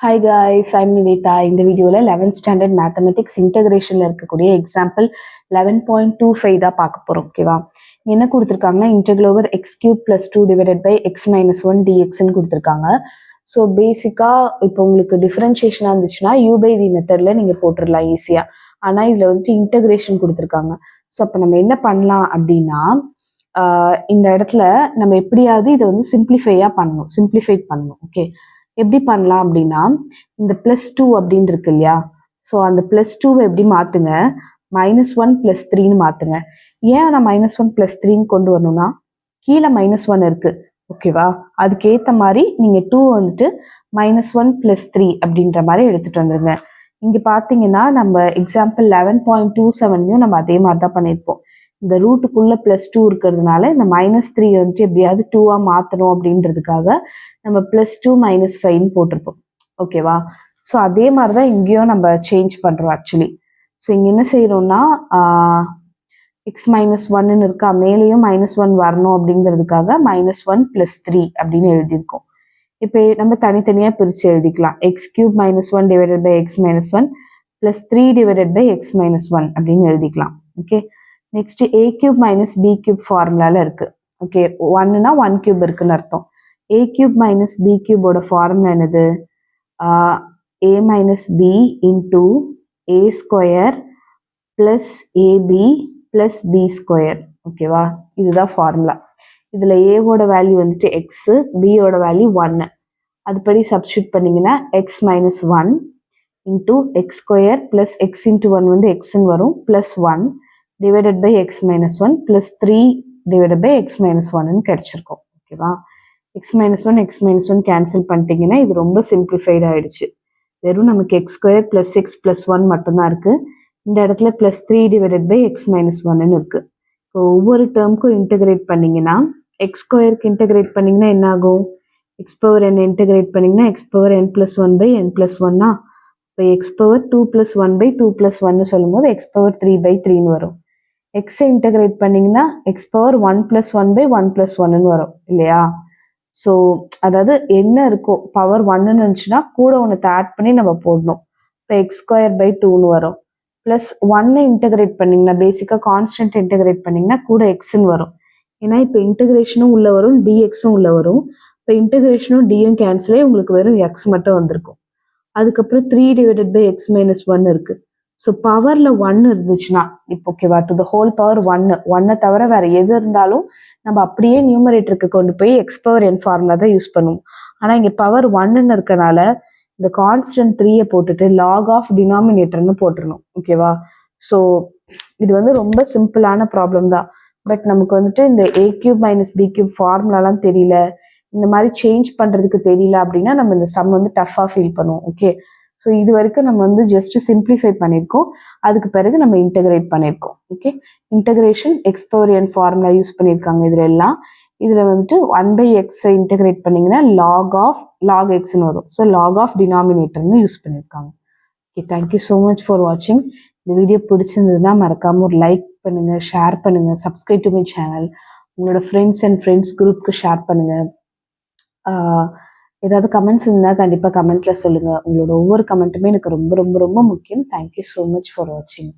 Hi guys, I'm Nivetha. இந்த வீடியோவில் 11th standard mathematics இன்டகிரேஷனில் இருக்கக்கூடிய எக்ஸாம்பிள் 11.25 தான் பார்க்க போகிறோம். ஓகேவா? என்ன கொடுத்துருக்காங்கன்னா integral over x cube plus 2 divided by x minus 1 டிஎக்ஸ்ன்னு கொடுத்துருக்காங்க. ஸோ பேசிக்காக இப்போ உங்களுக்கு டிஃப்ரென்ஷியேஷனாக இருந்துச்சுன்னா யூ பை வி மெத்தடில் நீங்கள் போட்டுடலாம் ஈஸியாக. ஆனால் இதில் வந்துட்டு இன்டகிரேஷன் கொடுத்துருக்காங்க. ஸோ அப்போ நம்ம என்ன பண்ணலாம் அப்படின்னா இந்த இடத்துல நம்ம எப்படியாவது இதை வந்து சிம்பிளிஃபைட் பண்ணணும். ஓகே, எப்படி பண்ணலாம் அப்படின்னா இந்த +2 அப்படின்னு இருக்கு இல்லையா? ஸோ அந்த +2 எப்படி மாற்றுங்க, -1 + 3ன்னு மாற்றுங்க. ஏன் நான் -1 + 3ன்னு கொண்டு வரணும்னா கீழே -1 இருக்கு. ஓகேவா? அதுக்கேற்ற மாதிரி நீங்கள் 2 வந்துட்டு -1 + 3 அப்படின்ற மாதிரி எடுத்துகிட்டு வந்துருங்க. இங்கே பார்த்தீங்கன்னா நம்ம எக்ஸாம்பிள் 11.27லையும் நம்ம அதே மாதிரி தான் பண்ணியிருப்போம். இந்த ரூட்டுக்குள்ள +2 இருக்கிறதுனால இந்த -3 வந்துட்டு எப்படியாவது 2ஆ மாற்றணும் அப்படின்றதுக்காக நம்ம +2 - 5ன்னு போட்டிருப்போம். ஓகேவா? ஸோ அதே மாதிரி தான் இங்கேயும் நம்ம சேஞ்ச் பண்ணுறோம் ஆக்சுவலி. ஸோ இங்கே என்ன செய்கிறோம்னா x-1ன்னு இருக்கா, மேலேயும் -1 வரணும் அப்படிங்கிறதுக்காக -1 + 3 அப்படின்னு எழுதியிருக்கோம். இப்போ நம்ம தனித்தனியாக பிரித்து எழுதிக்கலாம். x³ -1 divided by x - 1 + 3 divided by x - 1 அப்படின்னு எழுதிக்கலாம். ஓகே, நெக்ஸ்ட் a³ - b³ ஃபார்முலால இருக்கு. ஓகே, 1னா 1³ இருக்குன்னு அர்த்தம். a³ - b³ ஃபார்முலா என்னது? a - b into a² plus ab plus b². ஓகேவா? இதுதான் ஃபார்முலா. இதில் a வேல்யூ வந்துட்டு x, b வேல்யூ 1. அதுபடி சப்ஸ்டியூட் பண்ணிங்கன்னா x - 1 into x² plus x into 1 வந்து xன்னு வரும் plus 1 divided by x - 1 plus 3 divided by x - 1ன்னு கிடைச்சிருக்கும். ஓகேவா? x - 1 x - 1 கேன்சல் பண்ணிட்டீங்கன்னா இது ரொம்ப சிம்பிளிஃபைட் ஆயிடுச்சு. வெறும் நமக்கு x² plus x plus 1 மட்டும்தான் இருக்கு. இந்த இடத்துல plus 3 divided by x - 1ன்னு இருக்கு. இப்போ ஒவ்வொரு டேர்முக்கும் இன்டகிரேட் பண்ணீங்கன்னா x²க்கு இன்டகிரேட் பண்ணீங்கன்னா என்ன ஆகும்? x power n இன்டகிரேட் பண்ணீங்கன்னா x power n plus 1 by n plus 1 இப்போ x power 2 plus 1 by 2 plus 1 சொல்லும் போது x power 3 by 3ன்னு வரும். x இன்டகிரேட் பண்ணீங்கன்னா x power 1 plus 1 by 1 plus 1ன்னு வரும் இல்லையா? ஸோ அதாவது என்ன இருக்கோ பவர் 1ன்னு இருந்துச்சுன்னா கூட ஒன்று ஆட் பண்ணி நம்ம போடணும். இப்போ x² by 2ன்னு வரும். ப்ளஸ் 1 இன்டகிரேட் பண்ணிங்கன்னா பேசிக்காக கான்ஸ்டன்ட் இன்டகிரேட் பண்ணிங்கன்னா கூட எக்ஸ்ன்னு வரும். ஏன்னா இப்போ இன்டகிரேஷனும் உள்ளே வரும், டிஎக்ஸும் உள்ளே வரும். இப்போ இன்டகிரேஷனும் டியும் கேன்சலே உங்களுக்கு வெறும் எக்ஸ் மட்டும் வந்திருக்கும். அதுக்கப்புறம் 3 டிவைடட் பை எக்ஸ் - 1 இருக்கு. ஸோ பவரில் 1 இருந்துச்சுன்னா இப்போ ஓகேவா, டு த ஹோல் பவர் 1 தவிர வேற எது இருந்தாலும் நம்ம அப்படியே நியூமரேட்டருக்கு கொண்டு போய் எக்ஸ் பவர் n ஃபார்முலா தான் யூஸ் பண்ணுவோம். ஆனால் இங்கே பவர் 1ன்னு இருக்கனால இந்த கான்ஸ்டன்ட் 3யை போட்டுட்டு லாக் ஆஃப் டினாமினேட்டர்னு போட்டுருணும். ஓகேவா? ஸோ இது வந்து ரொம்ப சிம்பிளான ப்ராப்ளம் தான். பட் நமக்கு வந்துட்டு இந்த a³ - b³ ஃபார்முலாலாம் தெரியல, இந்த மாதிரி சேஞ்ச் பண்ணுறதுக்கு தெரியல அப்படின்னா நம்ம இந்த சம் வந்து டஃப்பாக ஃபீல் பண்ணுவோம். ஓகே, ஸோ இது வரைக்கும் நம்ம வந்து ஜஸ்ட் சிம்பிளிஃபை பண்ணியிருக்கோம். அதுக்கு பிறகு நம்ம இன்டகிரேட் பண்ணியிருக்கோம். Okay, integration X power n formula use பண்ணியிருக்காங்க இதில் எல்லாம். இதில் வந்துட்டு 1/x இன்டகிரேட் பண்ணிங்கன்னா லாக் எக்ஸ்ன்னு வரும். ஸோ லாக் ஆஃப் டினாமினேட்டர்னு யூஸ் பண்ணியிருக்காங்க. Okay, thank you so much for வாட்சிங். இந்த வீடியோ பிடிச்சிருந்ததுன்னா மறக்காமல் ஒரு லைக் பண்ணுங்கள், ஷேர் பண்ணுங்கள், சப்ஸ்கிரைப் டு மை சேனல். உங்களோட ஃப்ரெண்ட்ஸ் குரூப்க்கு ஷேர் பண்ணுங்கள். ஏதாவது கமெண்ட்ஸ் இருந்தால் கண்டிப்பாக கமெண்ட்டில் சொல்லுங்கள். உங்களோட ஒவ்வொரு கமெண்ட்டுமே எனக்கு ரொம்ப ரொம்ப ரொம்ப முக்கியம். தேங்க்யூ ஸோ மச் ஃபார் வாட்சிங்.